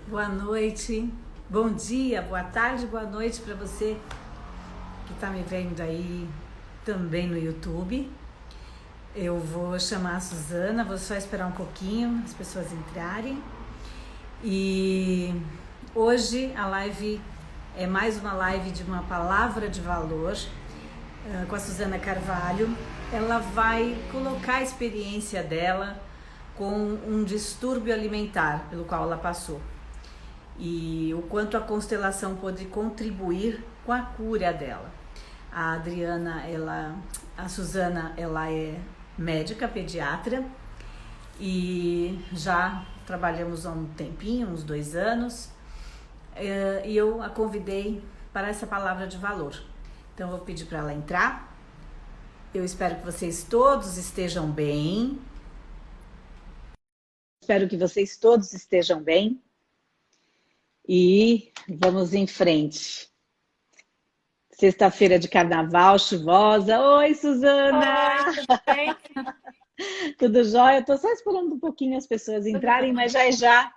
Boa noite, bom dia, boa tarde, boa noite para você que está me vendo aí também no YouTube. Eu vou chamar a Suzana, vou só esperar um pouquinho as pessoas entrarem. E hoje a live é mais uma live de uma palavra de valor com a Suzana Carvalho. Ela vai colocar a experiência dela com um distúrbio alimentar pelo qual ela passou e o quanto a constelação pode contribuir com a cura dela. A Adriana, a Suzana, ela é médica pediatra e já trabalhamos há um tempinho, uns 2 anos, e eu a convidei para essa palavra de valor. Então eu vou pedir para ela entrar. Eu espero que vocês todos estejam bem. Espero que vocês todos estejam bem. E vamos em frente. Sexta-feira de carnaval, chuvosa. Oi, Suzana! Oi, tudo bem? Tudo jóia? Eu tô só esperando um pouquinho as pessoas Tudo entrarem, bem. mas já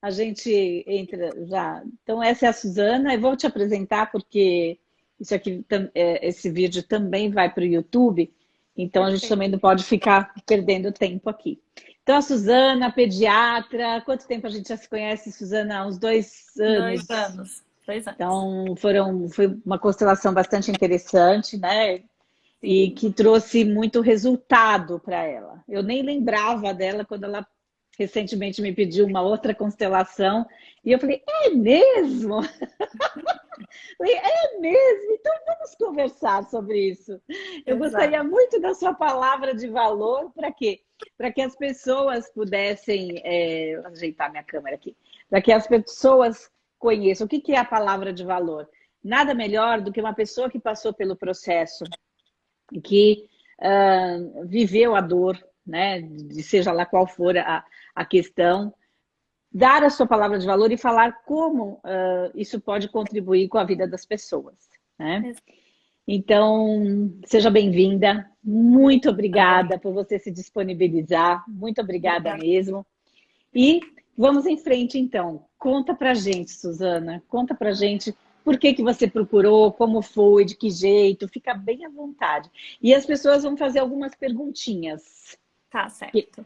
a gente entra já. Então, essa é a Suzana. Eu vou te apresentar porque isso aqui, esse vídeo também vai para o YouTube, então a gente Perfeito. também não pode ficar perdendo tempo aqui. Então, a Suzana, pediatra, quanto tempo a gente já se conhece, Suzana? Há uns 2 anos. 2 anos. 2 anos. Então, foi uma constelação bastante interessante, né? E Sim. que trouxe muito resultado para ela. Eu nem lembrava dela quando ela recentemente me pediu uma outra constelação. E eu falei, é mesmo? Falei, é mesmo? Então vamos conversar sobre isso. Eu gostaria Exato. muito da sua palavra de valor para quê? Para que as pessoas pudessem, ajeitar minha câmera aqui, para que as pessoas conheçam o que é a palavra de valor. Nada melhor do que uma pessoa que passou pelo processo, que viveu a dor, né, de seja lá qual for a questão, dar a sua palavra de valor e falar como isso pode contribuir com a vida das pessoas, né? Então, seja bem-vinda. Muito Obrigada. obrigada por você se disponibilizar. Muito obrigada Obrigada. mesmo. E vamos em frente, então. Conta pra gente, Suzana. Conta pra gente por que você procurou, como foi, de que jeito. Fica bem à vontade. E as pessoas vão fazer algumas perguntinhas. Tá certo.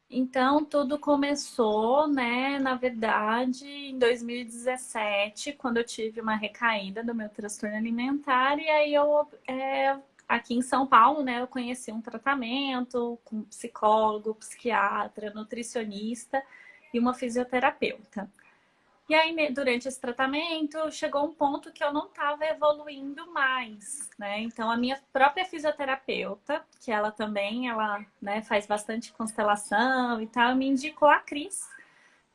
Então, tudo começou, né, na verdade, em 2017, quando eu tive uma recaída do meu transtorno alimentar, e aí aqui em São Paulo, né, eu conheci um tratamento com psicólogo, psiquiatra, nutricionista e uma fisioterapeuta. E aí, durante esse tratamento, chegou um ponto que eu não estava evoluindo mais, né? Então, a minha própria fisioterapeuta, que ela também, né, faz bastante constelação e tal, me indicou a Cris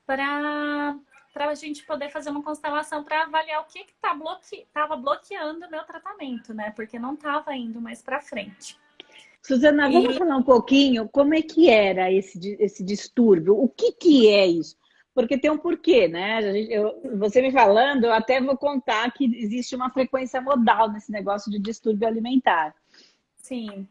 para a gente poder fazer uma constelação para avaliar o que estava bloqueando o meu tratamento, né? Porque não estava indo mais para frente. Suzana, vamos E falar um pouquinho como é que era esse distúrbio? O que é isso? Porque tem um porquê, né? Você me falando, eu até vou contar que existe uma frequência modal nesse negócio de distúrbio alimentar. sim,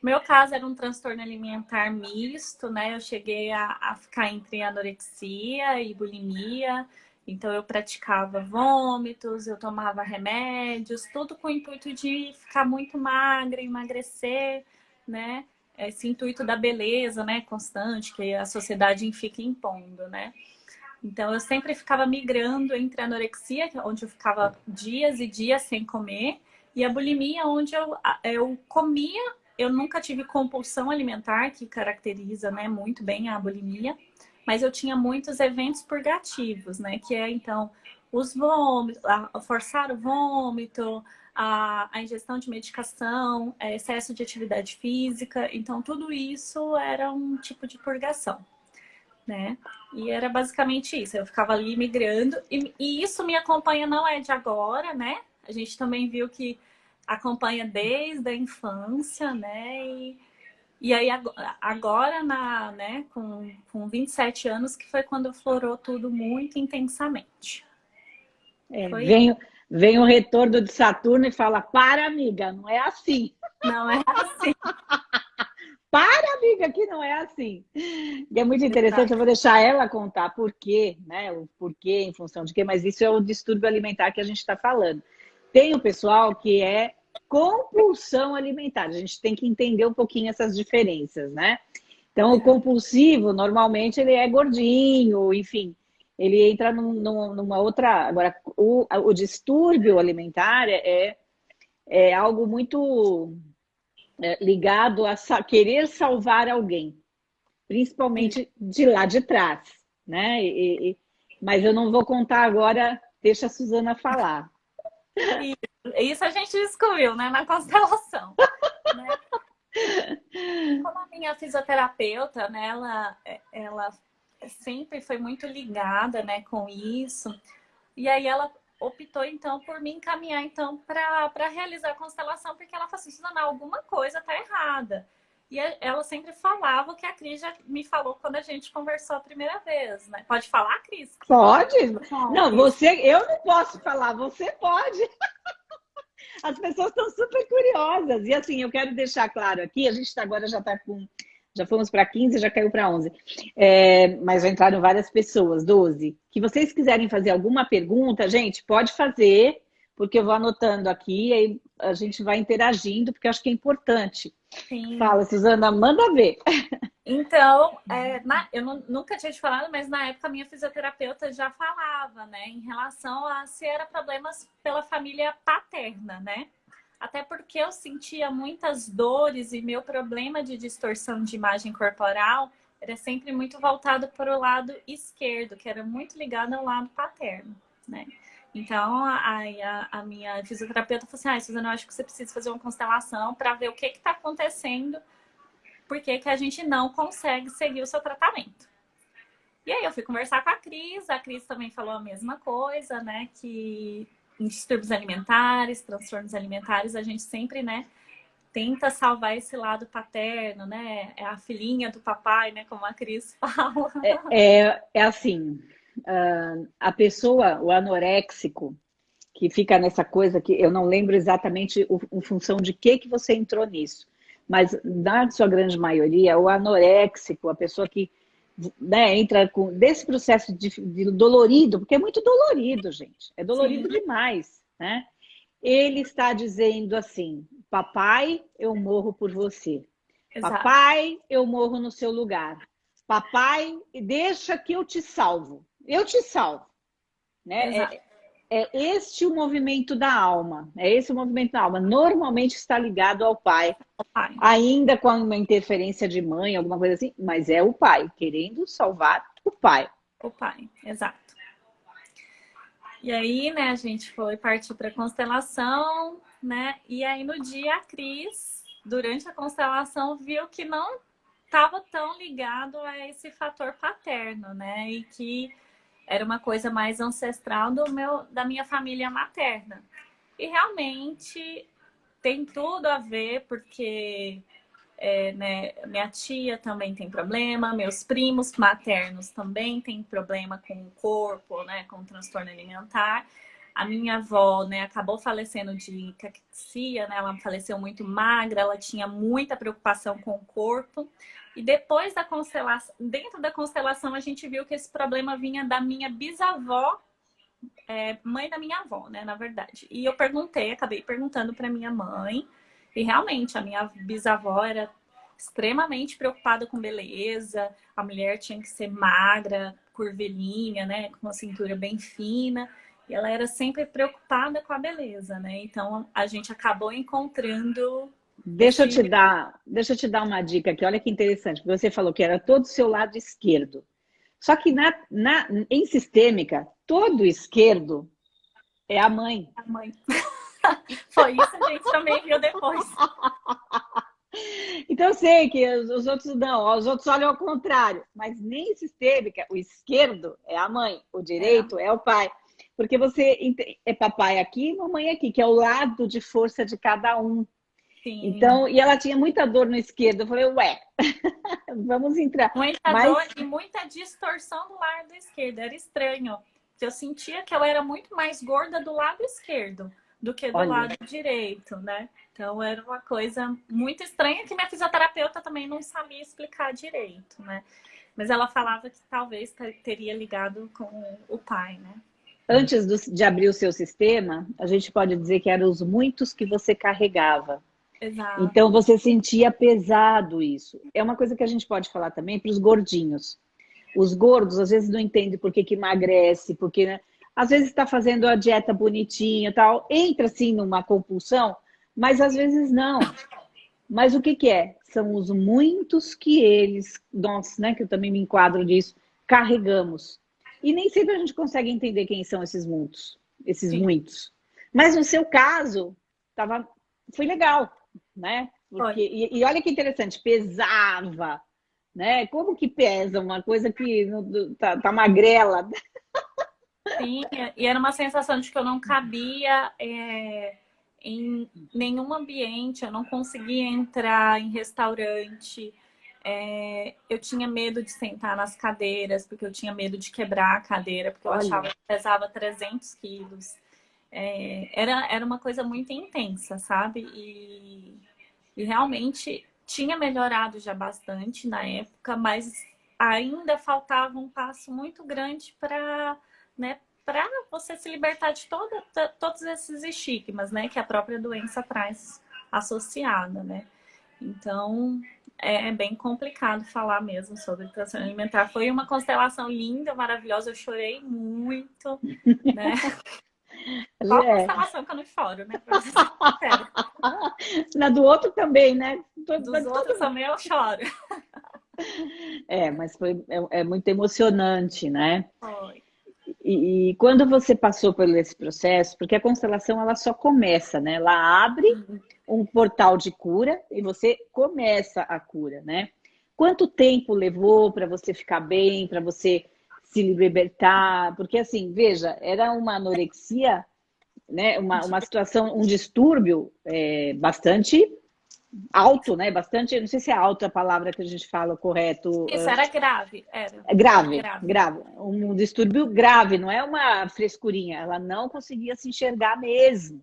meu caso era um transtorno alimentar misto, né? Eu cheguei a ficar entre anorexia e bulimia. Então, eu praticava vômitos, eu tomava remédios, tudo com o intuito de ficar muito magra, emagrecer, né? Esse intuito da beleza, né? Constante, que a sociedade fica impondo, né? Então, eu sempre ficava migrando entre a anorexia, onde eu ficava dias e dias sem comer, e a bulimia, onde eu comia. Eu nunca tive compulsão alimentar, que caracteriza, né, muito bem a bulimia, mas eu tinha muitos eventos purgativos, né, que é, então, os vômitos, forçar o vômito, a ingestão de medicação, excesso de atividade física. Então, tudo isso era um tipo de purgação, né? E era basicamente isso. Eu ficava ali migrando. E isso me acompanha, não é de agora, né? A gente também viu que acompanha desde a infância, né? E aí agora, né, com 27 anos, que foi quando florou tudo muito intensamente. É, Foi, vem o retorno de Saturno e fala, para, amiga, não é assim. não é assim. Para, amiga, que não é assim. E é muito interessante, eu vou deixar ela contar por quê, né? O porquê, em função de quê, mas isso é o distúrbio alimentar que a gente está falando. Tem o pessoal que é compulsão alimentar. A gente tem que entender um pouquinho essas diferenças, né? Então, o compulsivo, normalmente, ele é gordinho, enfim, ele entra numa outra... Agora, o distúrbio alimentar é algo muito ligado a querer salvar alguém, principalmente de lá de trás, né? Mas eu não vou contar agora, deixa a Suzana falar. Isso a gente descobriu, né, na constelação. Né? Como a minha fisioterapeuta, né, ela sempre foi muito ligada, né, com isso. E aí ela optou, então, por me encaminhar, então, para realizar a constelação, porque ela falou assim, Suzana, alguma coisa tá errada. E ela sempre falava o que a Cris já me falou quando a gente conversou a primeira vez, né? Pode falar, Cris? Pode. Não, eu não posso falar, você pode. As pessoas estão super curiosas. E assim, eu quero deixar claro aqui, a gente agora já está com... Já fomos para 15, já caiu para 11. Mas já entraram várias pessoas, 12. Que vocês quiserem fazer alguma pergunta, gente, pode fazer, porque eu vou anotando aqui, aí a gente vai interagindo, porque eu acho que é importante. Sim. Fala, Suzana, manda ver. Então, eu nunca tinha te falado, mas na época a minha fisioterapeuta já falava, né, em relação a se era problemas pela família paterna, né? Até porque eu sentia muitas dores e meu problema de distorção de imagem corporal era sempre muito voltado para o lado esquerdo, que era muito ligado ao lado paterno, né? Então, a minha fisioterapeuta falou assim, Suzana, eu acho que você precisa fazer uma constelação para ver o que está acontecendo, porque que a gente não consegue seguir o seu tratamento. E aí eu fui conversar com a Cris também falou a mesma coisa, né, que em distúrbios alimentares, transtornos alimentares, a gente sempre, né, tenta salvar esse lado paterno, né? É a filhinha do papai, né? Como a Cris fala. É assim, a pessoa, o anoréxico, que fica nessa coisa que eu não lembro exatamente em função de que você entrou nisso, mas na sua grande maioria, o anoréxico, a pessoa que, né, entra desse processo de dolorido, porque é muito dolorido, gente. É dolorido demais, né? Ele está dizendo assim, papai, eu morro por você. Exato. Papai, eu morro no seu lugar. Papai, deixa que eu te salvo. Eu te salvo. Né? É este o movimento da alma. É esse o movimento da alma. Normalmente está ligado ao pai. Ainda com uma interferência de mãe, alguma coisa assim, mas é o pai, querendo salvar o pai. O pai, exato. E aí, né, a gente partiu para a constelação, né? E aí no dia a Cris, durante a constelação, viu que não estava tão ligado a esse fator paterno, né? E que era uma coisa mais ancestral da minha família materna. E realmente tem tudo a ver, porque né, minha tia também tem problema, meus primos maternos também têm problema com o corpo, né, com transtorno alimentar. A minha avó, né, acabou falecendo de caquexia, né, ela faleceu muito magra, ela tinha muita preocupação com o corpo. E depois da constelação, dentro da constelação, a gente viu que esse problema vinha da minha bisavó, mãe da minha avó, né, na verdade. E eu acabei perguntando para minha mãe, e realmente a minha bisavó era extremamente preocupada com beleza, a mulher tinha que ser magra, curvilínea, né, com uma cintura bem fina, e ela era sempre preocupada com a beleza, né? Então a gente acabou encontrando... Deixa eu te dar uma dica aqui, olha que interessante, porque você falou que era todo o seu lado esquerdo. Só que em sistêmica, todo esquerdo é a mãe. A mãe. Foi isso, a gente também viu depois. Então eu sei que os outros não, os outros olham ao contrário, mas nem sistêmica, o esquerdo é a mãe, o direito é o pai. Porque você é papai aqui e mamãe aqui, que é o lado de força de cada um. Sim. Então, e ela tinha muita dor no esquerdo. Eu falei, vamos entrar. Muita dor e muita distorção do lado esquerdo. Era estranho. Eu sentia que eu era muito mais gorda do lado esquerdo. do que do Olha, lado direito, né? Então era uma coisa muito estranha que minha fisioterapeuta também não sabia explicar direito, né? Mas ela falava que talvez teria ligado com o pai, né? antes de abrir o seu sistema, a gente pode dizer que eram os muitos que você carregava. Então Exato. você sentia pesado isso. É uma coisa que a gente pode falar também para os gordinhos. Os gordos às vezes não entendem por que que emagrece, porque né, às vezes está fazendo a dieta bonitinha e tal, entra assim numa compulsão, mas às vezes não. Mas o que que é? São os muitos que eles, nós, né, que eu também me enquadro nisso, carregamos. E nem sempre a gente consegue entender quem são esses muitos, esses Sim, muitos. Mas no seu caso, foi legal, né? foi. Porque, e olha que interessante, pesava, né? Como que pesa uma coisa que tá magrela? Sim, e era uma sensação de que eu não cabia em nenhum ambiente, eu não conseguia entrar em restaurante. Eu tinha medo de sentar nas cadeiras, porque eu tinha medo de quebrar a cadeira, porque eu achava Olha, que pesava 300 quilos. Era uma coisa muito intensa, sabe? E realmente tinha melhorado já bastante na época, mas ainda faltava um passo muito grande para, né, para você se libertar de todos esses estigmas, né, que a própria doença traz associada, né? Então, é bem complicado falar mesmo sobre transtorno alimentar. Foi uma constelação linda, maravilhosa, eu chorei muito, né? Qual é. constelação que eu não choro, né? Pra ser sincera. Na do outro também, né? Dos outros também eu choro. Mas é muito emocionante, né? Foi. E quando você passou por esse processo, porque a constelação ela só começa, né? Ela abre um portal de cura e você começa a cura, né? Quanto tempo levou para você ficar bem, para você se libertar? Porque assim, veja, era uma anorexia, né? Uma situação, um distúrbio bastante alto, né? Bastante, não sei se é alto a palavra que a gente fala correto. Isso era grave, era. Era Grave, grave. grave. Um distúrbio grave, não é uma frescurinha. Ela não conseguia se enxergar mesmo.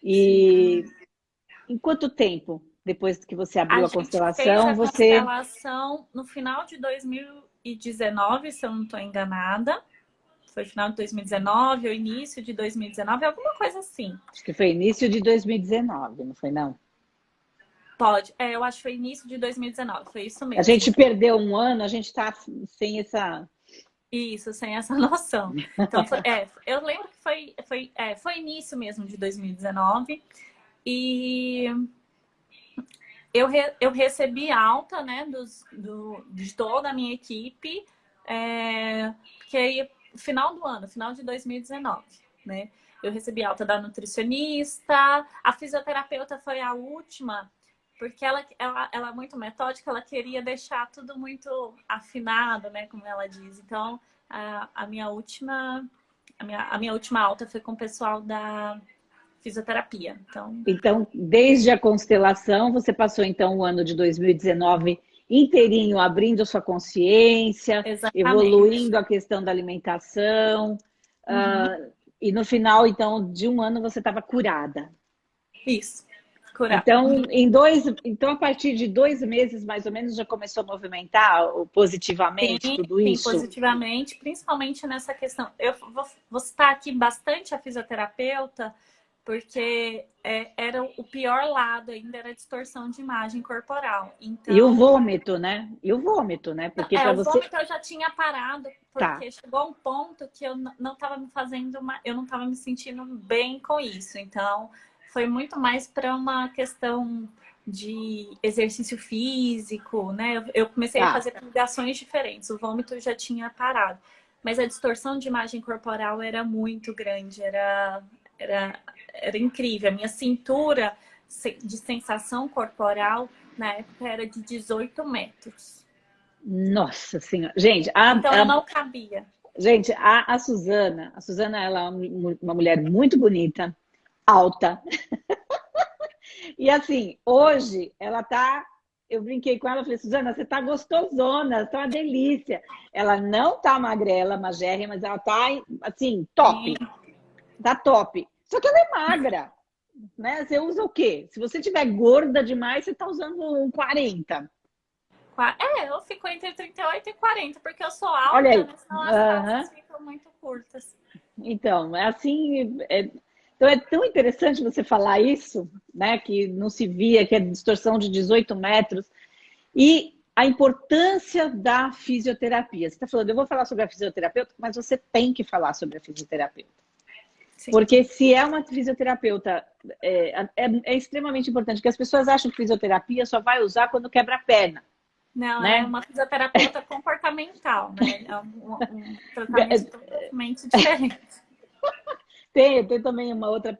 Sim. E em quanto tempo, depois que você A abriu a gente fez constelação, a você... constelação no final de 2019, se eu não estou enganada. Foi final de 2019 ou início de 2019, alguma coisa assim. Acho que foi início de 2019, não foi não? Pode. Eu acho que foi início de 2019, foi isso A gente mesmo. perdeu um ano, a gente está sem essa... Isso, sem essa noção. Então, eu lembro que foi início mesmo de 2019 e eu recebi alta, né, de toda a minha equipe, que aí, final do ano, final de 2019, né? Eu recebi alta da nutricionista, a fisioterapeuta foi a última, porque ela é muito metódica, ela queria deixar tudo muito afinado, né, como ela diz. Então, a minha última alta foi com o pessoal da fisioterapia. Então, desde a constelação, você passou então o ano de 2019 inteirinho abrindo a sua consciência, Exatamente. evoluindo a questão da alimentação, Uhum. e no final, então, de um ano você estava curada. Isso, curar. Então, a partir de 2 meses, mais ou menos, já começou a movimentar positivamente Sim, tudo sim, isso? positivamente, principalmente nessa questão. Eu vou citar aqui bastante a fisioterapeuta, porque era o pior lado ainda, era a distorção de imagem corporal. E o Então, vômito, né? E o vômito, né? Porque para o você... vômito eu já tinha parado, Tá. porque chegou a um ponto que eu não estava me fazendo, eu não estava me sentindo bem com isso. Então, foi muito mais para uma questão de exercício físico, né? Eu comecei a Tá. fazer ligações diferentes. O vômito eu já tinha parado, mas a distorção de imagem corporal era muito grande, era incrível. A minha cintura de sensação corporal na época era de 18 metros. Nossa Senhora. Gente, Então eu não cabia. a Suzana, ela é uma mulher muito bonita, alta. E assim, hoje ela tá, eu brinquei com ela, falei, Suzana, você tá gostosona, tá uma delícia. Ela não tá magrela, magérrima, mas ela tá assim, top. Sim. Tá top. Só que ela é magra, né? Você usa o quê? Se você tiver gorda demais, você está usando um 40. Eu fico entre 38 e 40, porque eu sou Olha alta, aí. né? Senão as Aham. calças ficam muito curtas. Então, é assim. Então é tão interessante você falar isso, né? Que não se via, que é distorção de 18 metros. E a importância da fisioterapia. Você está falando, eu vou falar sobre a fisioterapeuta, mas você tem que falar sobre a fisioterapeuta. Sim. Porque se é uma fisioterapeuta, é extremamente importante, porque as pessoas acham que fisioterapia só vai usar quando quebra a perna, Não, ela é né? uma fisioterapeuta comportamental, né? É um tratamento totalmente diferente. Tem também uma outra,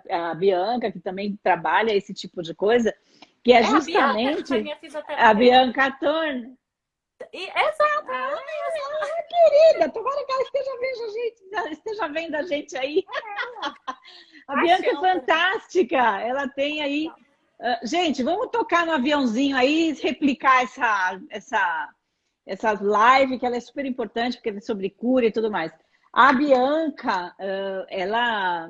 a Bianca, que também trabalha esse tipo de coisa, que é A Bianca que foi justamente minha a fisioterapeuta. Bianca Torn. Exato, Ah, ela mesma. querida, tomara que ela esteja vendo a gente aí. A Bianca é Paixão por ela. fantástica. Ela tem aí. Gente, vamos tocar no aviãozinho aí, replicar essa live, que ela é super importante, porque é sobre cura e tudo mais. A Bianca, ela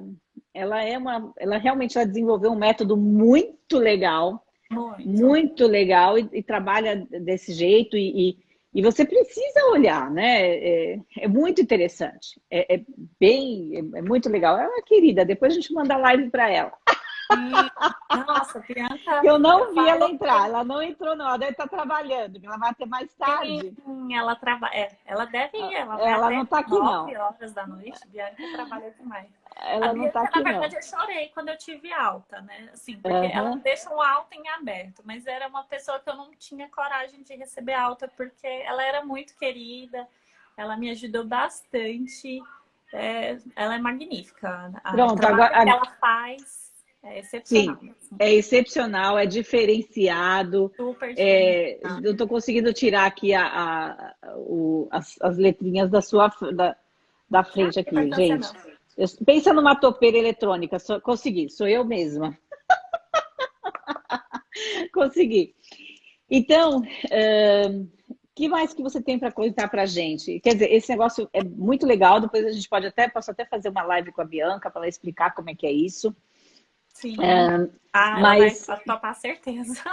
realmente desenvolveu um método Muito. muito legal e trabalha desse jeito e você precisa olhar, né? É muito interessante, é muito legal. Ela é querida, depois a gente manda a live para ela. Sim. Nossa, Bianca, Eu eu não vi ela falo entrar, ela não entrou não, ela deve estar trabalhando, ela vai até mais tarde. sim, ela trabalha. Ela deve ir, ela vai Ela não até está aqui não, 9 horas da noite. Bianca trabalha demais. A ela não está Bianca, na aqui não. verdade, eu chorei quando eu tive alta, né? Assim, porque ela Uhum. deixa o alta em aberto, mas era uma pessoa que eu não tinha coragem de receber alta, porque ela era muito querida, ela me ajudou bastante. Ela é magnífica. O Pronto, trabalho que agora, ela faz é sim, excepcional. Assim, é excepcional, é diferenciado. super diferenciado. Eu estou conseguindo tirar aqui as letrinhas da Ah, frente que aqui, importância gente. não. Pensa numa topeira eletrônica, consegui, sou eu mesma. Consegui. Então, que mais que você tem para contar para a gente? Quer dizer, esse negócio é muito legal. Depois a gente posso até fazer uma live com a Bianca para ela explicar como é que é isso. Sim. Ela vai Mas topar certeza.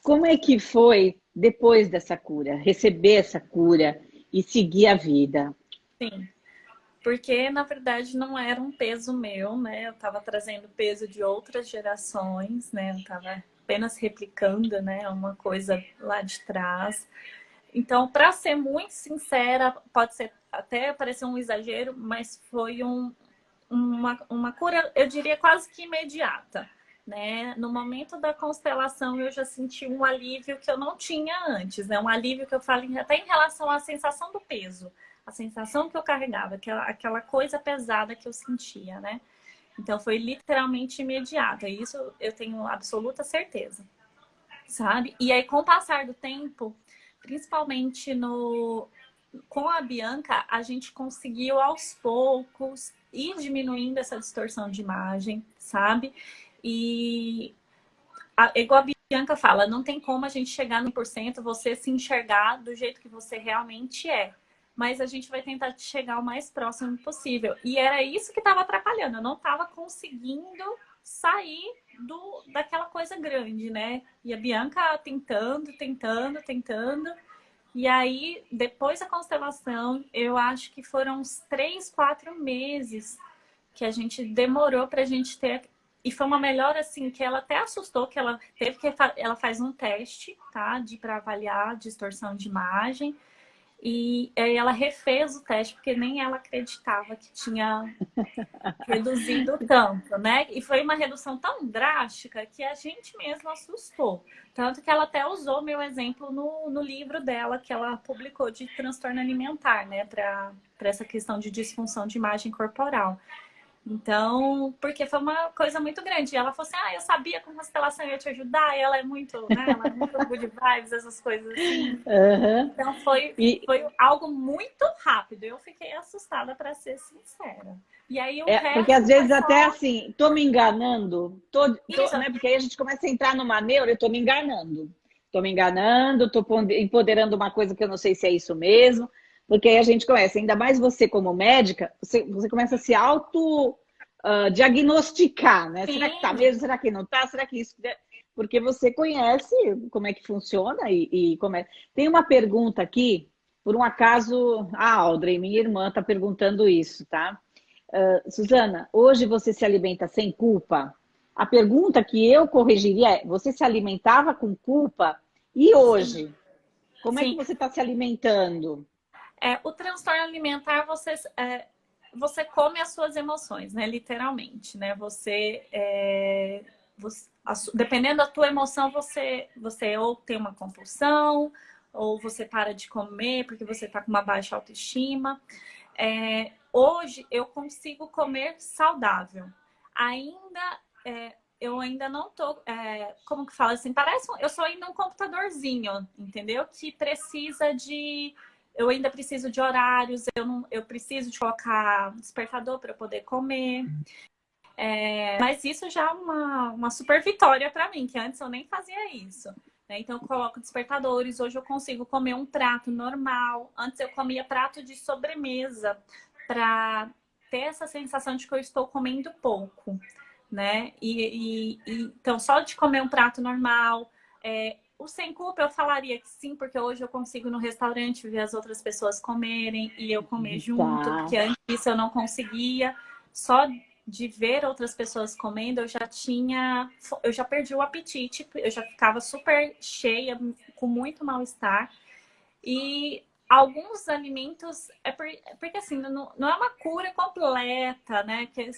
como é que foi depois dessa cura? Receber essa cura e seguir a vida? Sim. Porque, na verdade, não era um peso meu, né? Eu estava trazendo peso de outras gerações, né? Eu estava apenas replicando, né? Uma coisa lá de trás. Então, para ser muito sincera, pode ser até parecer um exagero, mas foi uma cura, eu diria, quase que imediata. Né? No momento da constelação, eu já senti um alívio que eu não tinha antes, né? Um alívio que eu falo até em relação à sensação do peso, a sensação que eu carregava, aquela coisa pesada que eu sentia, né? Então foi literalmente imediata, e isso eu tenho absoluta certeza, sabe? E aí, com o passar do tempo, principalmente com a Bianca, a gente conseguiu aos poucos ir diminuindo essa distorção de imagem, sabe? E igual a Bianca fala, não tem como a gente chegar no 100%, você se enxergar do jeito que você realmente é. Mas a gente vai tentar chegar o mais próximo possível. E era isso que estava atrapalhando. Eu não estava conseguindo sair daquela coisa grande, né? E a Bianca tentando. E aí, depois da constelação, eu acho que foram uns 3, 4 meses que a gente demorou para a gente ter. E foi uma melhora, assim, que ela até assustou, que ela teve que... Ela faz um teste, tá? Para avaliar a distorção de imagem. E aí ela refez o teste, porque nem ela acreditava que tinha reduzido tanto, né? E foi uma redução tão drástica que a gente mesmo assustou. Tanto que ela até usou meu exemplo no livro dela, que ela publicou de transtorno alimentar, né? Para essa questão de disfunção de imagem corporal. Então, porque foi uma coisa muito grande. E ela falou assim, eu sabia que a constelação ia te ajudar. E ela é muito, né? Ela é muito good vibes, essas coisas assim. Uhum. Então, foi algo muito rápido. Eu fiquei assustada, para ser sincera. E aí, o Porque resto às vezes foi até só... assim, tô me enganando, Isso, né? Porque aí a gente começa a entrar numa neura, eu tô me enganando. Tô me enganando, tô empoderando uma coisa que eu não sei se é isso mesmo. Porque aí a gente começa, ainda mais você como médica, você começa a se diagnosticar, né? Será que tá Sim, mesmo? Será que não tá? Será que isso... Porque você conhece como é que funciona e como é... Tem uma pergunta aqui, por um acaso, a Audrey, minha irmã, está perguntando isso, tá? Suzana, hoje você se alimenta sem culpa? A pergunta que eu corrigiria é, você se alimentava com culpa? E sim, hoje? Como é que sim. você está se alimentando? O transtorno alimentar, você come as suas emoções, né? Literalmente, né? Dependendo da tua emoção, você ou tem uma compulsão, ou você para de comer porque você está com uma baixa autoestima. Hoje eu consigo comer saudável. Ainda eu ainda não tô, como que fala assim? Eu sou ainda um computadorzinho, entendeu? Que precisa de eu ainda preciso de horários, eu preciso de colocar despertador para eu poder comer. Mas isso já é uma super vitória para mim, que antes eu nem fazia isso. Né? Então eu coloco despertadores, hoje eu consigo comer um prato normal. Antes eu comia prato de sobremesa para ter essa sensação de que eu estou comendo pouco. Né? Então, só de comer um prato normal. O sem culpa eu falaria que sim, porque hoje eu consigo no restaurante ver as outras pessoas comerem e eu comer junto, Tá. porque antes disso eu não conseguia. Só de ver outras pessoas comendo, eu já perdi o apetite, eu já ficava super cheia, com muito mal-estar. E alguns alimentos, porque assim, não é uma cura completa, né? Que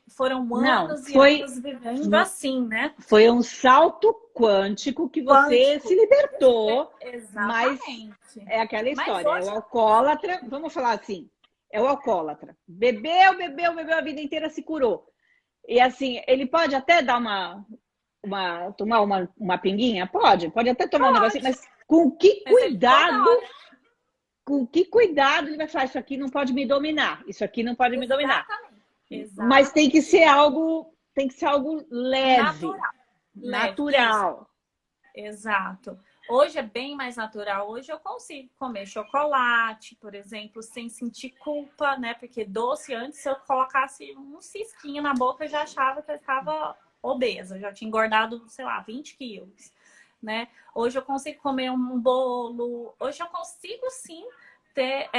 foram Não, anos e anos vivendo assim, né? foi um salto quântico que você se Quântico. libertou, mas Exatamente. é aquela Mas história, é o hoje, alcoólatra, vamos falar assim, é o alcoólatra. Bebeu, bebeu, bebeu, a vida inteira se curou. E assim, ele pode até dar tomar uma pinguinha? Pode até tomar um negocinho, pode, mas com que mas ele toda cuidado, hora. com que cuidado ele vai falar, isso aqui não pode me dominar, isso aqui não pode me dominar. Exatamente. Mas Exatamente. tem que ser algo leve, Natural. Leve. Isso. natural. Exato. Hoje é bem mais natural. Hoje eu consigo comer chocolate, por exemplo, sem sentir culpa, né? Porque doce, antes, se eu colocasse um cisquinho na boca, eu já achava que eu estava obesa. Eu já tinha engordado, sei lá, 20 quilos, né? Hoje eu consigo comer um bolo. Hoje eu consigo, sim, ter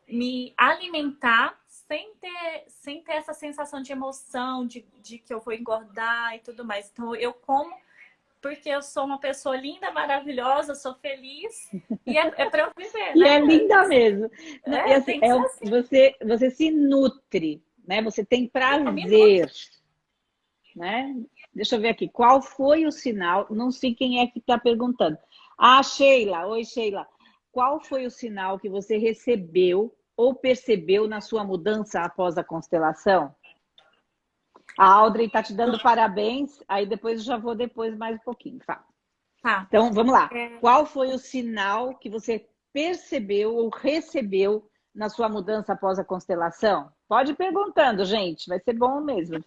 me alimentar sem ter essa sensação de emoção, de que eu vou engordar e tudo mais. Então, eu como porque eu sou uma pessoa linda, maravilhosa, sou feliz e é para eu viver, E né? é linda mesmo. E assim, Tem que ser assim. você se nutre, né? Você tem Eu me nutro. prazer, né? Deixa eu ver aqui. Qual foi o sinal? Não sei quem é que está perguntando. Ah, Sheila. Oi, Sheila. Qual foi o sinal que você recebeu ou percebeu na sua mudança após a constelação? A Audrey está te dando parabéns. Aí depois eu já vou mais um pouquinho. Fala. Tá. Então, vamos lá. Qual foi o sinal que você percebeu ou recebeu na sua mudança após a constelação? Pode ir perguntando, gente. Vai ser bom mesmo.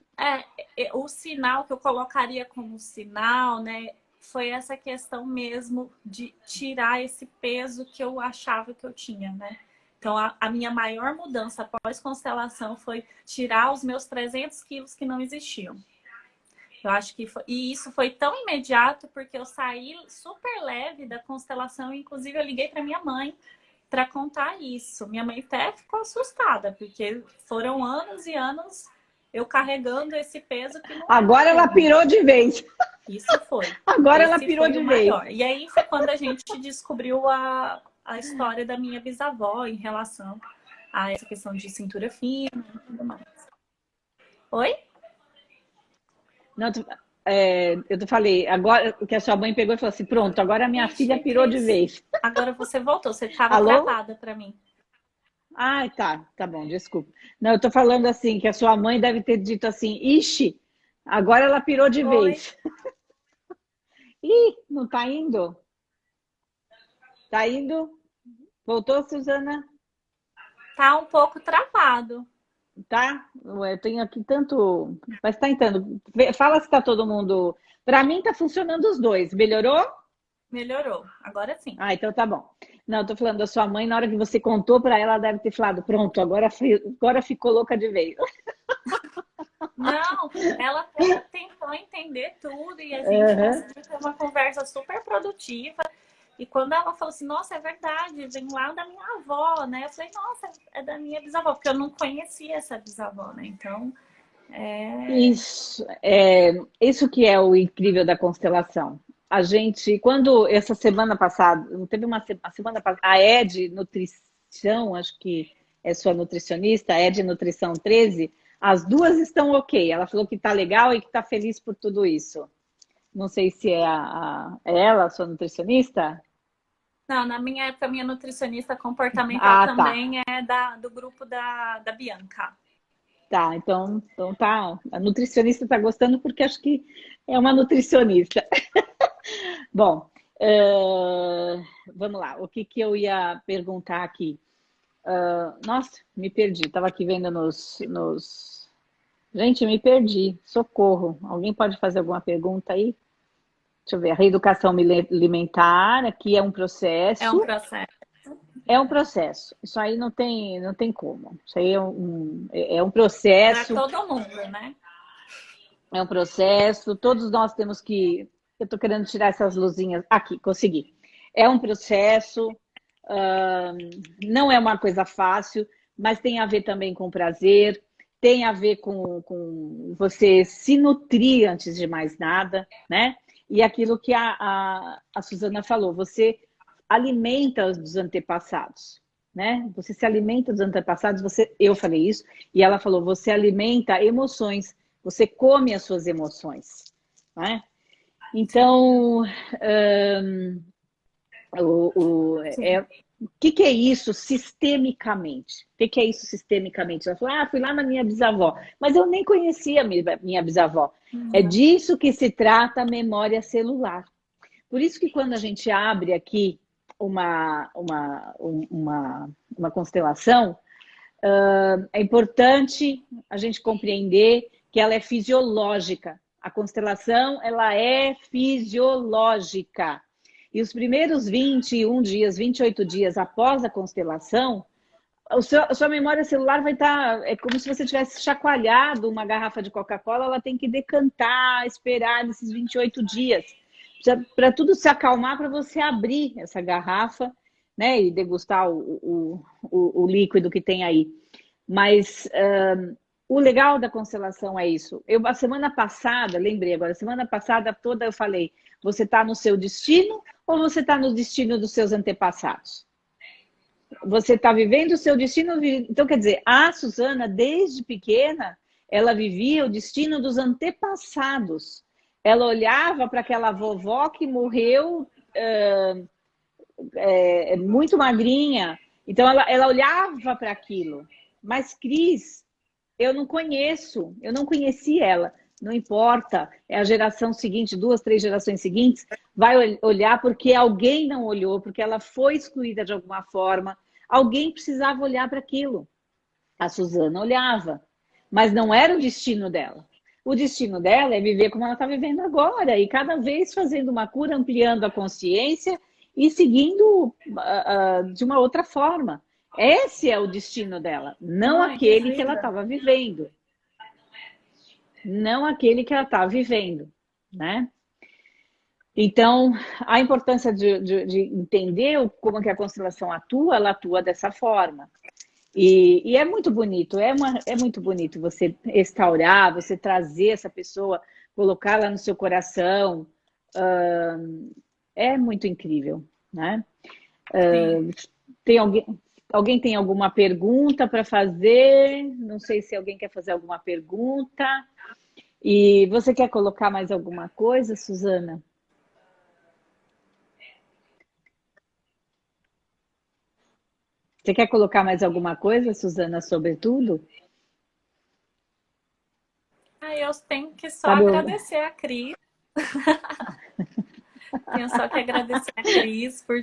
O sinal que eu colocaria como sinal, né, foi essa questão mesmo de tirar esse peso que eu achava que eu tinha, né? Então, a minha maior mudança após constelação foi tirar os meus 300 quilos que não existiam. Eu acho que e isso foi tão imediato porque eu saí super leve da constelação. Inclusive, eu liguei para minha mãe para contar isso. Minha mãe até ficou assustada, porque foram anos e anos eu carregando esse peso que não Agora ela pirou de vez. Isso foi. Agora ela Esse pirou foi de o vez. maior. E aí foi quando a gente descobriu a história da minha bisavó em relação a essa questão de cintura fina e tudo mais. Oi? Não, eu falei, agora que a sua mãe pegou e falou assim, pronto, agora a minha filha pirou de vez. Agora você voltou, você estava Alô? travada para mim. Ah, tá bom, desculpa. Não, eu tô falando assim, que a sua mãe deve ter dito assim, ixi, agora ela pirou de vez. Ih, não tá indo? Tá indo? Voltou, Suzana? Tá um pouco travado. Tá? Eu tenho aqui tanto... Mas tá entrando. Fala se tá todo mundo... Para mim tá funcionando os dois. Melhorou? Melhorou. Agora sim. Ah, então tá bom. Não, eu tô falando da sua mãe, na hora que você contou para ela, ela deve ter falado, pronto, agora ficou louca de vez. Não, ela tentou entender tudo e a gente conseguiu ter uma conversa super produtiva. E quando ela falou assim, nossa, é verdade, vem lá da minha avó, né? Eu falei, nossa, é da minha bisavó, porque eu não conhecia essa bisavó, né? Então, Isso que é o incrível da constelação. A gente, quando essa semana passada, teve a semana passada, a Ed Nutrição, acho que é sua nutricionista, Ed Nutrição 13, as duas estão ok. Ela falou que tá legal e que tá feliz por tudo isso. Não sei se é é ela, sua nutricionista? não, na minha época, a minha nutricionista comportamental Tá. também é do grupo da Bianca. Tá, então tá. A nutricionista tá gostando porque acho que é uma nutricionista. Bom, vamos lá. O que eu ia perguntar aqui? Nossa, me perdi. Estava aqui vendo nos... Gente, me perdi. Socorro. Alguém pode fazer alguma pergunta aí? Deixa eu ver. A reeducação alimentar aqui é um processo. É um processo. É um processo. Isso aí não tem como. Isso aí é um processo. Para todo mundo, né? É um processo. Todos nós temos que... Eu estou querendo tirar essas luzinhas. Aqui, consegui. É um processo. Não é uma coisa fácil, mas tem a ver também com prazer. Tem a ver com você se nutrir antes de mais nada, né? E aquilo que a Suzana falou, você alimenta os antepassados, né? Você se alimenta dos antepassados, eu falei isso, e ela falou, você alimenta emoções, você come as suas emoções, né? Então, o que é isso sistemicamente? O que é isso sistemicamente? Ela falou, fui lá na minha bisavó, mas eu nem conhecia a minha bisavó. É disso que se trata a memória celular. Por isso que quando a gente abre aqui uma constelação, é importante a gente compreender que ela é fisiológica. A constelação, ela é fisiológica. E os primeiros 21 dias, 28 dias após a constelação, a sua memória celular vai estar... É como se você tivesse chacoalhado uma garrafa de Coca-Cola, ela tem que decantar, esperar nesses 28 dias. Para tudo se acalmar, para você abrir essa garrafa, né, e degustar o líquido que tem aí. Mas o legal da constelação é isso. A semana passada, lembrei agora, semana passada toda eu falei, você está no seu destino ou você está no destino dos seus antepassados? Você está vivendo o seu destino? Então, quer dizer, a Suzana, desde pequena, ela vivia o destino dos antepassados. Ela olhava para aquela vovó que morreu muito magrinha. Então, ela olhava para aquilo. Mas, Cris, eu não conheço, eu não conheci ela. Não importa, é a geração seguinte, 2, 3 gerações seguintes, vai olhar porque alguém não olhou, porque ela foi excluída de alguma forma. Alguém precisava olhar para aquilo. A Suzana olhava, mas não era o destino dela. O destino dela é viver como ela está vivendo agora, e cada vez fazendo uma cura, ampliando a consciência e seguindo de uma outra forma. Esse é o destino dela, não aquele que ela estava vivendo. Não aquele que ela está vivendo, né? Então, a importância de entender como que a constelação atua, ela atua dessa forma. E é muito bonito, é muito bonito você restaurar, você trazer essa pessoa, colocá-la no seu coração. É muito incrível, né? Tem alguém tem alguma pergunta para fazer? Não sei se alguém quer fazer alguma pergunta. E você quer colocar mais alguma coisa, Suzana? Você quer colocar mais alguma coisa, Suzana, sobre tudo? Eu tenho que só agradecer a Cris. Tenho só que agradecer a Cris por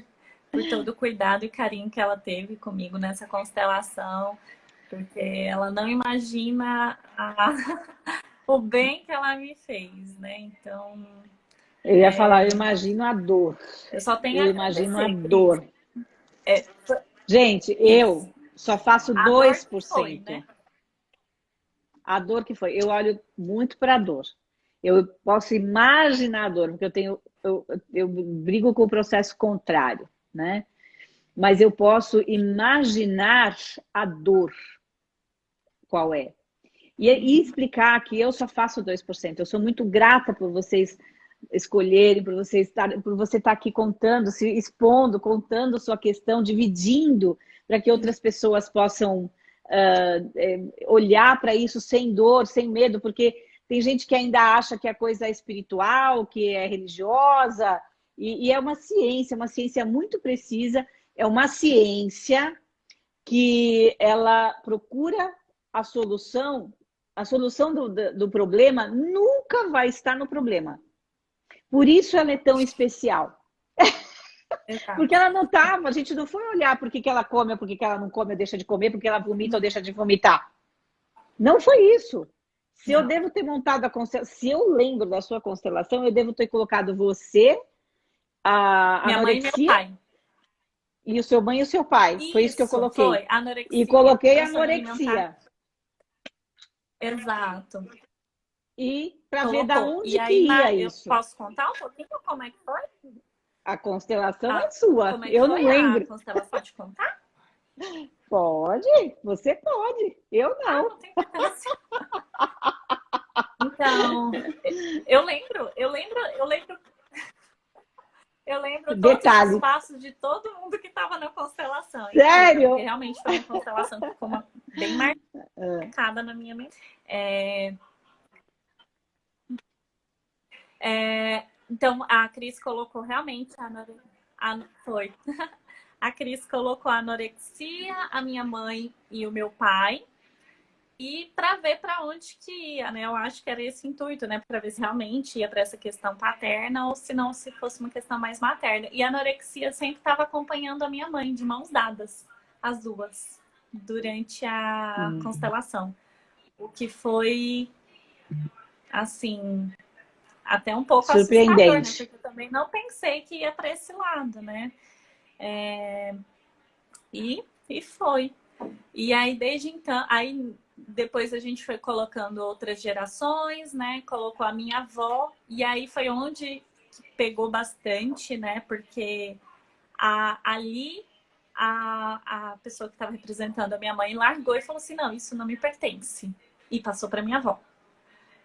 todo o cuidado e carinho que ela teve comigo nessa constelação, porque ela não imagina o bem que ela me fez, né? Então... Eu ia falar, eu imagino a dor. Eu só tenho a imagino a dor. Gente, eu só faço 2%. Foi, né? A dor que foi, eu olho muito para a dor. Eu posso imaginar a dor, porque eu brigo com o processo contrário, né? Mas eu posso imaginar a dor, qual é. E explicar que eu só faço 2%. Eu sou muito grata por vocês escolherem, por você estar aqui contando, se expondo, contando sua questão, dividindo, para que outras pessoas possam olhar para isso sem dor, sem medo, porque tem gente que ainda acha que a coisa é espiritual, que é religiosa, e é uma ciência muito precisa, é uma ciência que ela procura a solução do problema nunca vai estar no problema. Por isso ela é tão especial. Porque ela não estava, a gente não foi olhar por que ela come, ou por que ela não come ou deixa de comer, porque ela vomita ou deixa de vomitar. Não foi isso. Se eu devo ter montado a constelação, se eu lembro da sua constelação, eu devo ter colocado você, a minha anorexia, mãe e meu pai. E o seu mãe e o seu pai. Foi isso que eu coloquei. Foi, anorexia. E coloquei anorexia. Exato. E para ver da onde aí, que ia isso. Eu posso contar um pouquinho como é que foi? A constelação é sua. Como é que eu foi não lembro. A constelação de contar? Pode, você pode. Eu não. Não tem importância. Então, eu lembro todos os passos de todo mundo que estava na constelação. Sério? Porque realmente foi uma constelação que ficou bem marcada na minha mente. Então, a Cris colocou realmente foi. A Cris colocou a anorexia, a minha mãe e o meu pai. E para ver para onde que ia, né? Eu acho que era esse intuito, né? Para ver se realmente ia para essa questão paterna ou se não, se fosse uma questão mais materna. E a anorexia sempre estava acompanhando a minha mãe, de mãos dadas, as duas, durante a constelação. O que foi, assim, até um pouco surpreendente, assustador, né? Porque eu também não pensei que ia para esse lado, né? E foi. E aí, desde então, depois a gente foi colocando outras gerações, né? Colocou a minha avó, e aí foi onde pegou bastante, né? Porque ali a pessoa que estava representando a minha mãe largou e falou assim: não, isso não me pertence. E passou para minha avó,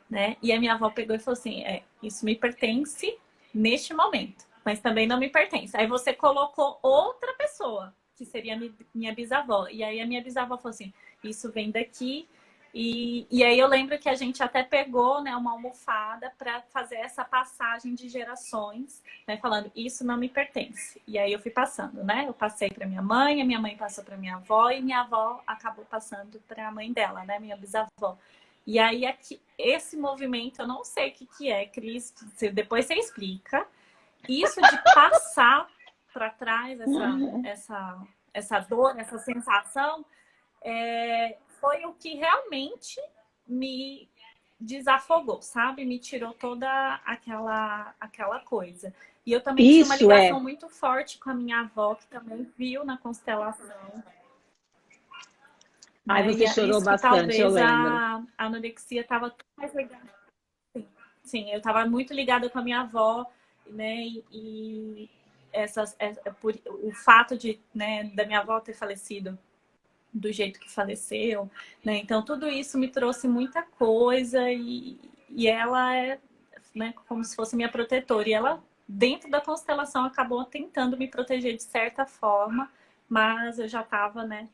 né? E a minha avó pegou e falou assim: isso me pertence neste momento, mas também não me pertence. Aí você colocou outra pessoa, que seria minha bisavó. E aí a minha bisavó falou assim: isso vem daqui. E aí eu lembro que a gente até pegou, né, uma almofada para fazer essa passagem de gerações, né, falando: isso não me pertence. E aí eu fui passando, né? Eu passei para minha mãe, a minha mãe passou para minha avó e minha avó acabou passando para a mãe dela, né, minha bisavó. E aí aqui, esse movimento, eu não sei o que é, Cris, depois você explica. Isso de passar para trás essa dor, essa sensação, foi o que realmente me desafogou, sabe? Me tirou toda aquela coisa. E eu também tinha uma ligação muito forte com a minha avó, que também viu na constelação. Ai, você chorou bastante, eu lembro. A anorexia estava mais ligada. Sim, eu estava muito ligada com a minha avó, né? E o fato de, né, da minha avó ter falecido do jeito que faleceu, né? Então tudo isso me trouxe muita coisa e ela é, né, como se fosse minha protetora. E ela, dentro da constelação, acabou tentando me proteger de certa forma, mas eu já estava, né?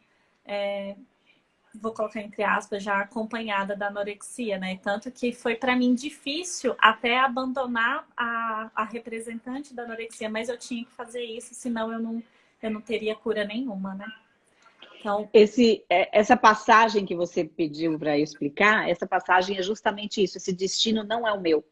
Vou colocar entre aspas, já acompanhada da anorexia, né? Tanto que foi para mim difícil até abandonar a representante da anorexia, mas eu tinha que fazer isso, senão eu não teria cura nenhuma, né? Então, essa passagem que você pediu para eu explicar, essa passagem é justamente isso: esse destino não é o meu.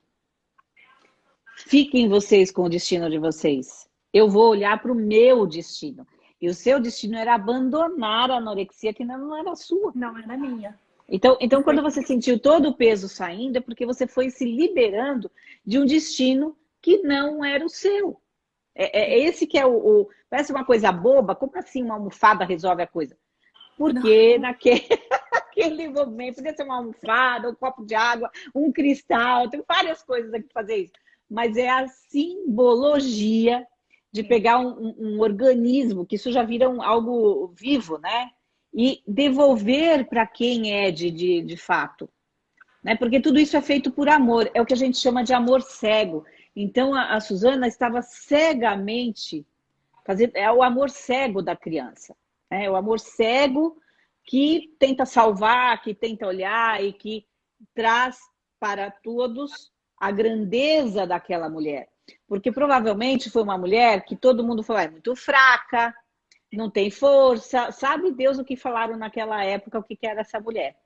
Fiquem vocês com o destino de vocês. Eu vou olhar para o meu destino. E o seu destino era abandonar a anorexia, que não era sua. Não era minha. Então quando você sentiu todo o peso saindo, é porque você foi se liberando de um destino que não era o seu. Esse que é parece uma coisa boba. Como assim uma almofada resolve a coisa? Porque naquele aquele movimento. Podia ser uma almofada, um copo de água, um cristal, tem várias coisas aqui para fazer isso. Mas é a simbologia de pegar um organismo, que isso já vira algo vivo, né? E devolver para quem é de fato. Né? Porque tudo isso é feito por amor, é o que a gente chama de amor cego. Então a Suzana estava cegamente fazendo, é o amor cego da criança, né? É o amor cego que tenta salvar, que tenta olhar e que traz para todos a grandeza daquela mulher. Porque provavelmente foi uma mulher que todo mundo falou, é muito fraca, não tem força, sabe Deus o que falaram naquela época, o que era essa mulher.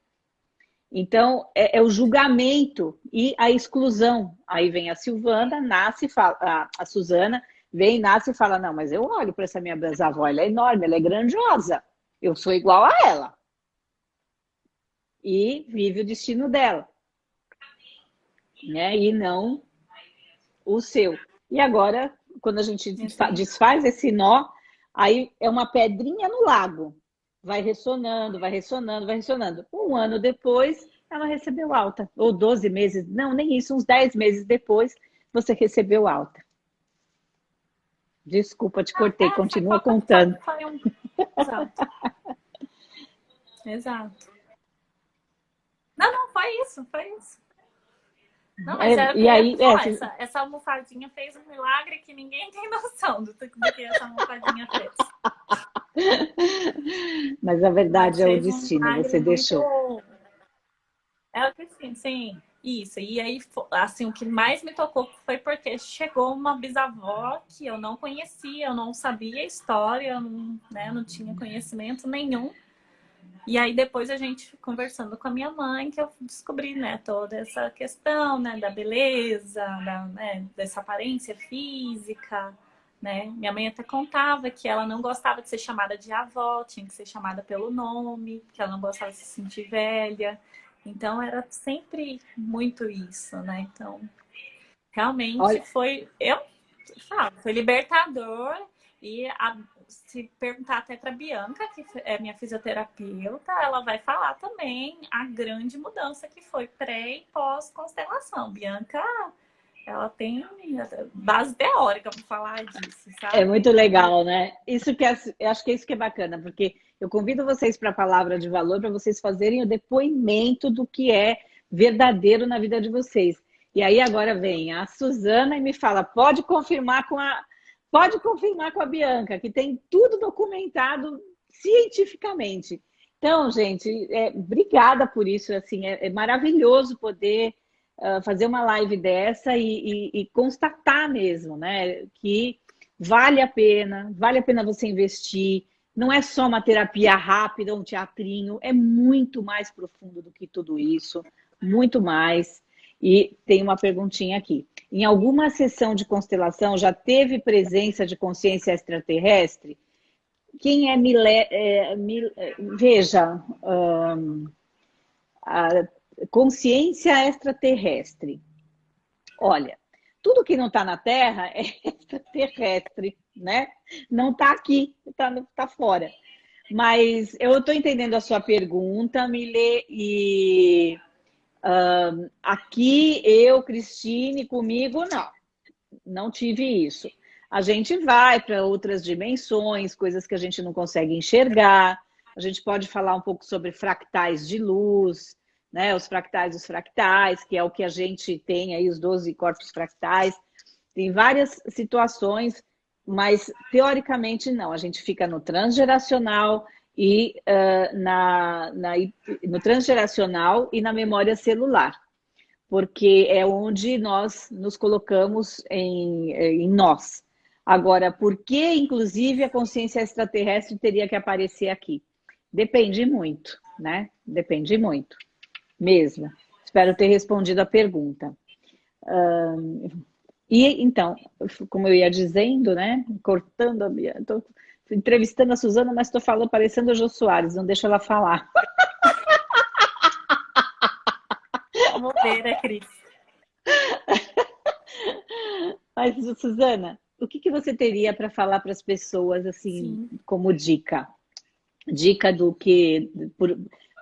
Então, é o julgamento e a exclusão. Aí vem a Silvana, nasce, fala, a Suzana vem, nasce e fala, não, mas eu olho para essa minha bisavó, ela é enorme, ela é grandiosa, eu sou igual a ela. E vive o destino dela, né? E não o seu. E agora, quando a gente desfaz esse nó, aí é uma pedrinha no lago. Vai ressonando, vai ressonando, vai ressonando. Um ano depois, ela recebeu alta. Ou 12 meses, não, nem isso, uns 10 meses depois, você recebeu alta. Desculpa, te cortei, continua contando. Exato. Exato. Não, foi isso, foi isso. Não, mas e aí, essa almofadinha fez um milagre que ninguém tem noção do que essa almofadinha fez. Mas a verdade é o destino, você deixou. É o destino, sim. Isso. E aí, assim, o que mais me tocou foi porque chegou uma bisavó que eu não conhecia, eu não sabia a história, eu não tinha conhecimento nenhum. E aí depois a gente conversando com a minha mãe, que eu descobri, né, toda essa questão, né, da beleza, dessa aparência física, né? Minha mãe até contava que ela não gostava de ser chamada de avó, tinha que ser chamada pelo nome, que ela não gostava de se sentir velha. Então era sempre muito isso, né? Então, realmente foi libertador. E se perguntar até para Bianca, que é minha fisioterapeuta, ela vai falar também a grande mudança que foi pré e pós-constelação. Bianca, ela tem base teórica para falar disso, sabe? É muito legal, né? Eu acho que é isso que é bacana, porque eu convido vocês para a palavra de valor, para vocês fazerem o depoimento do que é verdadeiro na vida de vocês. E aí agora vem a Suzana e me fala, pode confirmar com a Bianca, que tem tudo documentado cientificamente. Então, gente, obrigada por isso. Assim, é maravilhoso poder fazer uma live dessa e constatar mesmo, né? Que vale a pena você investir. Não é só uma terapia rápida, um teatrinho, é muito mais profundo do que tudo isso, muito mais. E tem uma perguntinha aqui. Em alguma sessão de constelação já teve presença de consciência extraterrestre? Quem é veja, a consciência extraterrestre. Olha, tudo que não está na Terra é extraterrestre, né? Não está aqui, está fora. Mas eu estou entendendo a sua pergunta, Milê, e aqui eu, Cristine, comigo, não tive isso. A gente vai para outras dimensões, coisas que a gente não consegue enxergar. A gente pode falar um pouco sobre fractais de luz, né? Os fractais, que é o que a gente tem aí, os 12 corpos fractais. Tem várias situações, mas teoricamente não. A gente fica no transgeracional e no transgeracional e na memória celular, porque é onde nós nos colocamos em nós. Agora, por que, inclusive, a consciência extraterrestre teria que aparecer aqui? Depende muito, né? Depende muito, mesmo. Espero ter respondido a pergunta. E, então, como eu ia dizendo, né? Cortando a minha... Estou entrevistando a Suzana, mas estou falando, parecendo a Jô Soares, não deixa ela falar. Vamos ver, né, Cris? Mas, Suzana, o que você teria para falar para as pessoas, assim, como dica? Dica do que...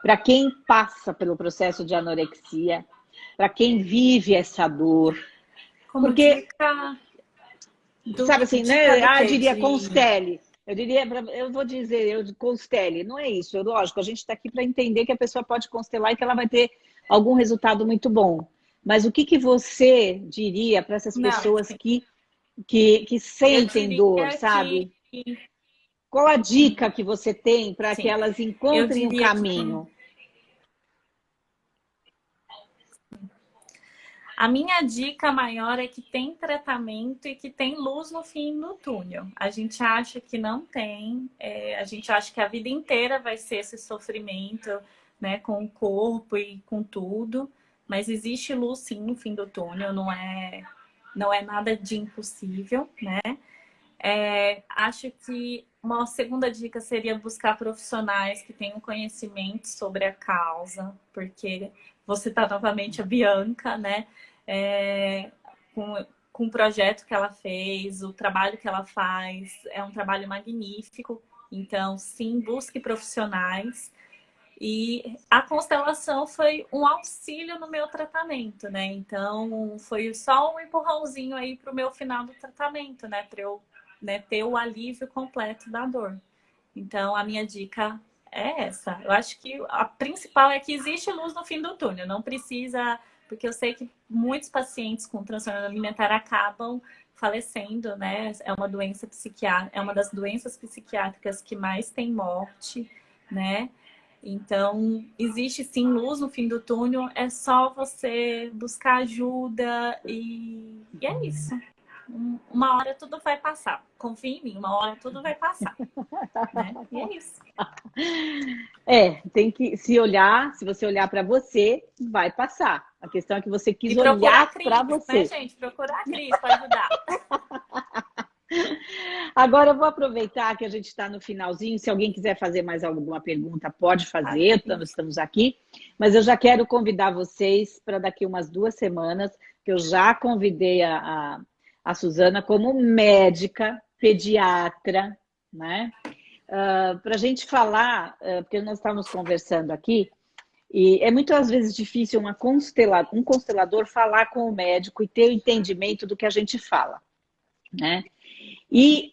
para quem passa pelo processo de anorexia, para quem vive essa dor. Como Porque, dica sabe assim, dica né? do quê? Diria constele. Eu vou dizer, constele. Não é isso, lógico, a gente está aqui para entender que a pessoa pode constelar e que ela vai ter algum resultado muito bom. Mas o que você diria para essas Não, pessoas que eu sentem dor, diria que sabe? Qual a dica que você tem para que sim, elas eu encontrem um diria que caminho? a minha dica maior é que tem tratamento e que tem luz no fim do túnel. A gente acha que não tem, a gente acha que a vida inteira vai ser esse sofrimento, né, com o corpo e com tudo, mas existe luz sim no fim do túnel, não é nada de impossível, né? Acho que uma segunda dica seria buscar profissionais que tenham conhecimento sobre a causa, porque você está novamente a Bianca, né? Com o projeto que ela fez, o trabalho que ela faz, é um trabalho magnífico. Então, sim, busque profissionais. E a constelação foi um auxílio no meu tratamento, né? Então, foi só um empurrãozinho aí para o meu final do tratamento, né? Para eu, né, ter o alívio completo da dor. Então, a minha dica é essa. Eu acho que a principal é que existe luz no fim do túnel. Não precisa, porque eu sei que muitos pacientes com transtorno alimentar acabam falecendo, né? É uma doença psiquiátrica, é uma das doenças psiquiátricas que mais tem morte, né? Então, existe sim luz no fim do túnel, é só você buscar ajuda e é isso. Uma hora tudo vai passar. Confia em mim, uma hora tudo vai passar, né? E é isso. Tem que se olhar, se você olhar para você, vai passar. A questão é que você quis E procurar a olhar Cris, para né, você. gente? Procurar a Cris para ajudar. Agora eu vou aproveitar que a gente está no finalzinho. Se alguém quiser fazer mais alguma pergunta, pode fazer, estamos aqui. Mas eu já quero convidar vocês para daqui umas 2 semanas, que eu já convidei a Suzana como médica, pediatra, né? Para a gente falar, porque nós estávamos conversando aqui, e é muitas vezes difícil um constelador falar com o médico e ter o entendimento do que a gente fala, né? E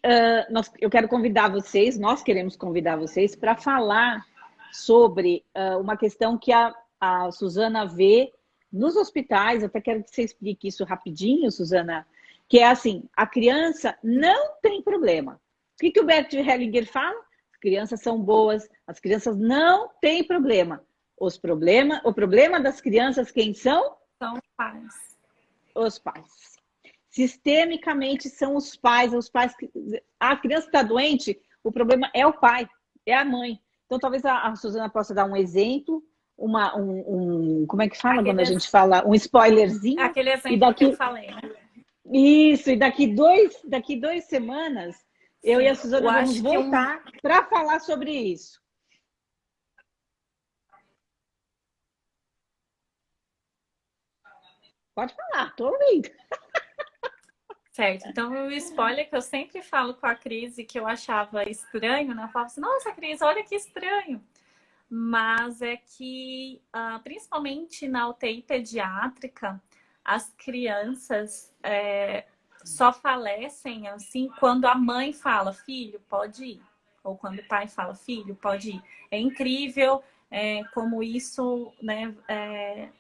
eu quero convidar vocês, nós queremos convidar vocês para falar sobre uma questão que a Suzana vê nos hospitais. Eu até quero que você explique isso rapidinho, Suzana, que é assim, a criança não tem problema. O que o Bert Hellinger fala? As crianças são boas, as crianças não têm problema. O problema das crianças, quem são? São os pais. Os pais. Sistemicamente são os pais que... A criança está doente, o problema é o pai, é a mãe. Então, talvez a Suzana possa dar um exemplo, como é que fala quando a gente fala? Um spoilerzinho. Aquele E exemplo que eu daqui... falei, né? Isso, e daqui 2 semanas, eu e a Suzana vamos voltar para falar sobre isso. Pode falar, estou ouvindo. Certo, então o spoiler que eu sempre falo com a Cris e que eu achava estranho, né? Eu falava assim, nossa, Cris, olha que estranho. Mas é que, principalmente na UTI pediátrica, as crianças só falecem assim quando a mãe fala, filho, pode ir. Ou quando o pai fala, filho, pode ir. É incrível como isso, né,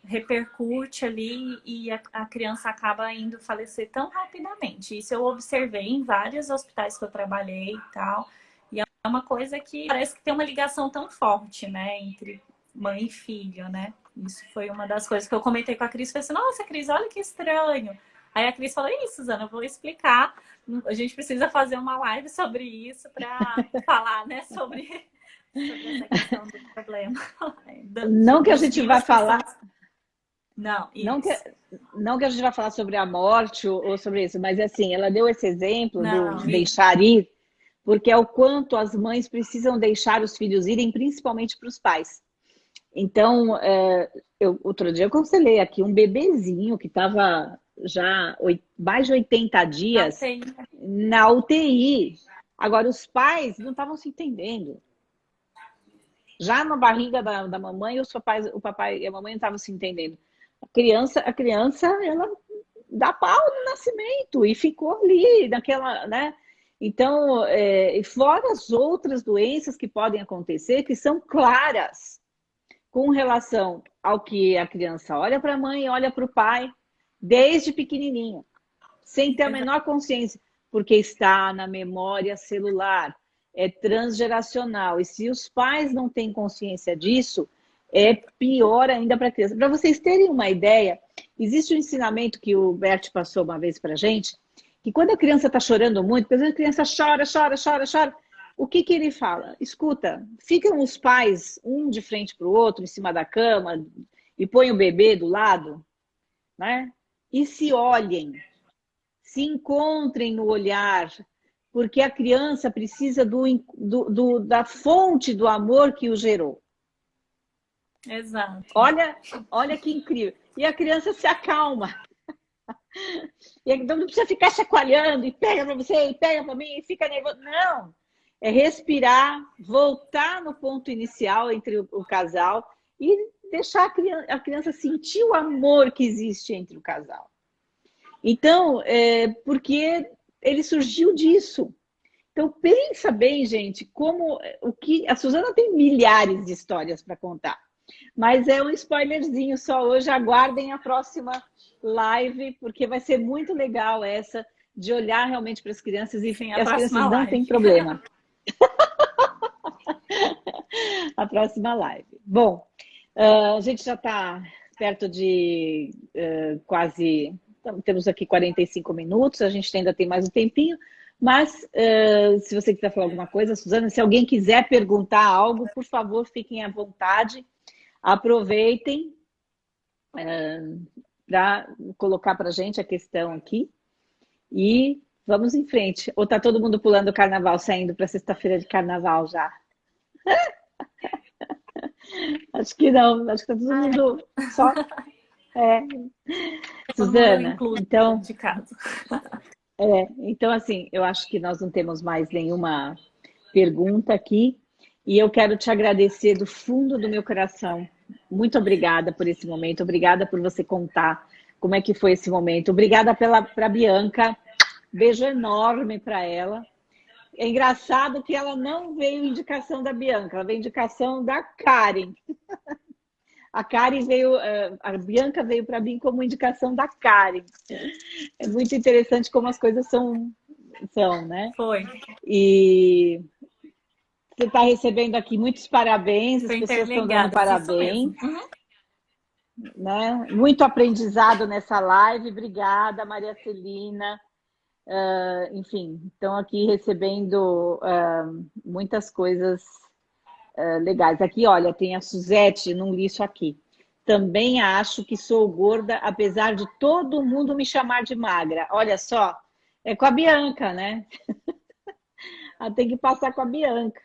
repercute ali e a criança acaba indo falecer tão rapidamente. Isso eu observei em vários hospitais que eu trabalhei e tal. E é uma coisa que parece que tem uma ligação tão forte, né, entre mãe e filho, né? Isso foi uma das coisas que eu comentei com a Cris. Falei assim, nossa, Cris, olha que estranho. Aí a Cris falou, isso, Suzana, eu vou explicar. A gente precisa fazer uma live sobre isso para falar, né, sobre essa questão do problema. Não que a gente vai falar... Não, isso. Não que a gente vai falar sobre a morte ou sobre isso, mas assim, ela deu esse exemplo do deixar ir, porque é o quanto as mães precisam deixar os filhos irem, principalmente para os pais. Então, outro dia eu aconselhei aqui um bebezinho que estava já mais de 80 dias na UTI. Agora, os pais não estavam se entendendo. Já na barriga da mamãe, o papai e a mamãe não estavam se entendendo. A criança, ela dá pau no nascimento e ficou ali, naquela, né? Então, e fora as outras doenças que podem acontecer, que são claras com relação ao que a criança olha para a mãe, olha para o pai, desde pequenininho, sem ter a menor consciência, porque está na memória celular, é transgeracional. E se os pais não têm consciência disso, é pior ainda para a criança. Para vocês terem uma ideia, existe um ensinamento que o Bert passou uma vez para a gente, que quando a criança está chorando muito, porque às vezes a criança chora, chora, chora, chora, o que ele fala? Escuta, ficam os pais um de frente para o outro, em cima da cama, e põe o bebê do lado, né? E se olhem, se encontrem no olhar, porque a criança precisa da fonte do amor que o gerou. Exato. Olha que incrível. E a criança se acalma. E então não precisa ficar chacoalhando, e pega para você, e pega para mim, e fica nervoso. Não. É respirar, voltar no ponto inicial entre o casal e deixar a criança sentir o amor que existe entre o casal. Então, porque ele surgiu disso. Então, pensa bem, gente, a Suzana tem milhares de histórias para contar. Mas é um spoilerzinho só hoje. Aguardem a próxima live, porque vai ser muito legal essa de olhar realmente para as crianças e Sim, as crianças não live. têm problema. A próxima live. Bom, a gente já está perto de quase... Temos aqui 45 minutos, a gente ainda tem mais um tempinho, mas se você quiser falar alguma coisa, Suzana, se alguém quiser perguntar algo, por favor, fiquem à vontade, aproveitem para colocar para a gente a questão aqui e vamos em frente. Ou está todo mundo pulando o carnaval, saindo para sexta-feira de carnaval já? Acho que não, acho que está todo mundo só... Suzana, então, de casa. Então, assim, eu acho que nós não temos mais nenhuma pergunta aqui e eu quero te agradecer do fundo do meu coração. Muito obrigada por esse momento, obrigada por você contar como é que foi esse momento. Obrigada para a Bianca, beijo enorme para ela. É engraçado que ela não veio indicação da Bianca, ela veio indicação da Karen. A Bianca veio para mim como indicação da Karen. É muito interessante como as coisas são, né? Foi. E você está recebendo aqui muitos parabéns, as Foi pessoas estão dando parabéns. Uhum. Né? Muito aprendizado nessa live. Obrigada, Maria Celina. Enfim, estão aqui recebendo muitas coisas legais. Aqui, olha, tem a Suzete, não li isso aqui. Também acho que sou gorda, apesar de todo mundo me chamar de magra. Olha só, é com a Bianca, né? Ela tem que passar com a Bianca.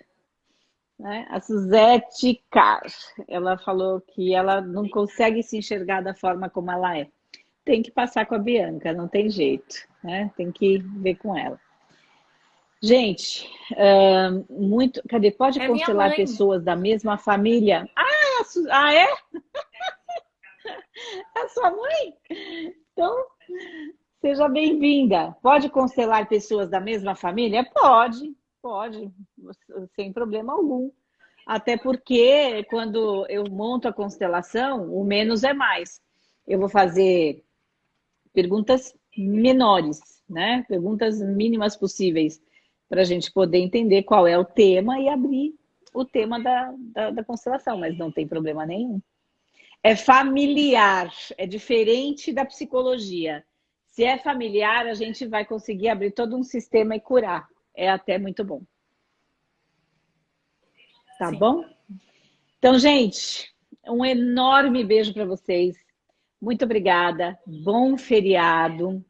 Né? A Suzete Carr, ela falou que ela não consegue se enxergar da forma como ela é. Tem que passar com a Bianca, não tem jeito. Né? Tem que ver com ela. Gente, cadê? Pode constelar pessoas da mesma família? É? A sua mãe? Então, seja bem-vinda. Pode constelar pessoas da mesma família? Pode, sem problema algum. Até porque quando eu monto a constelação, o menos é mais. Eu vou fazer perguntas menores, né? Perguntas mínimas possíveis, para a gente poder entender qual é o tema e abrir o tema da constelação, mas não tem problema nenhum. É familiar, é diferente da psicologia. Se é familiar, a gente vai conseguir abrir todo um sistema e curar. É até muito bom. Tá Sim. Bom? Então, gente, um enorme beijo para vocês. Muito obrigada. Bom feriado.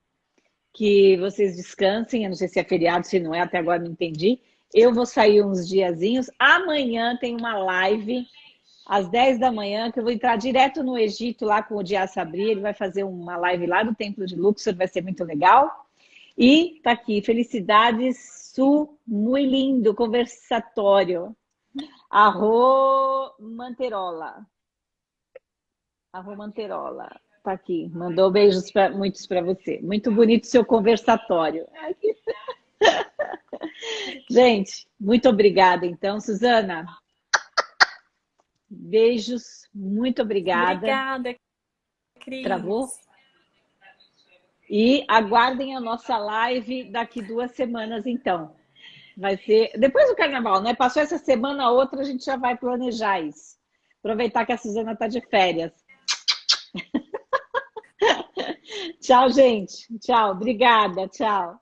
Que vocês descansem. Eu não sei se é feriado, se não é, até agora não entendi. Eu vou sair uns diazinhos. Amanhã tem uma live às 10 da manhã, que eu vou entrar direto no Egito, lá com o Dia Sabri. Ele vai fazer uma live lá do Templo de Luxor, vai ser muito legal. E tá aqui, felicidades, Su, muito lindo, conversatório. Arro Manterola. Arro Manterola. Tá aqui. Mandou beijos muitos para você. Muito bonito seu conversatório. Gente, muito obrigada, então. Suzana, beijos. Muito obrigada. Obrigada, Travou? Cris. E aguardem a nossa live daqui 2 semanas, então. Vai ser depois do carnaval, né? Passou essa semana, a outra a gente já vai planejar isso. Aproveitar que a Suzana está de férias. Tchau, gente. Tchau. Obrigada. Tchau.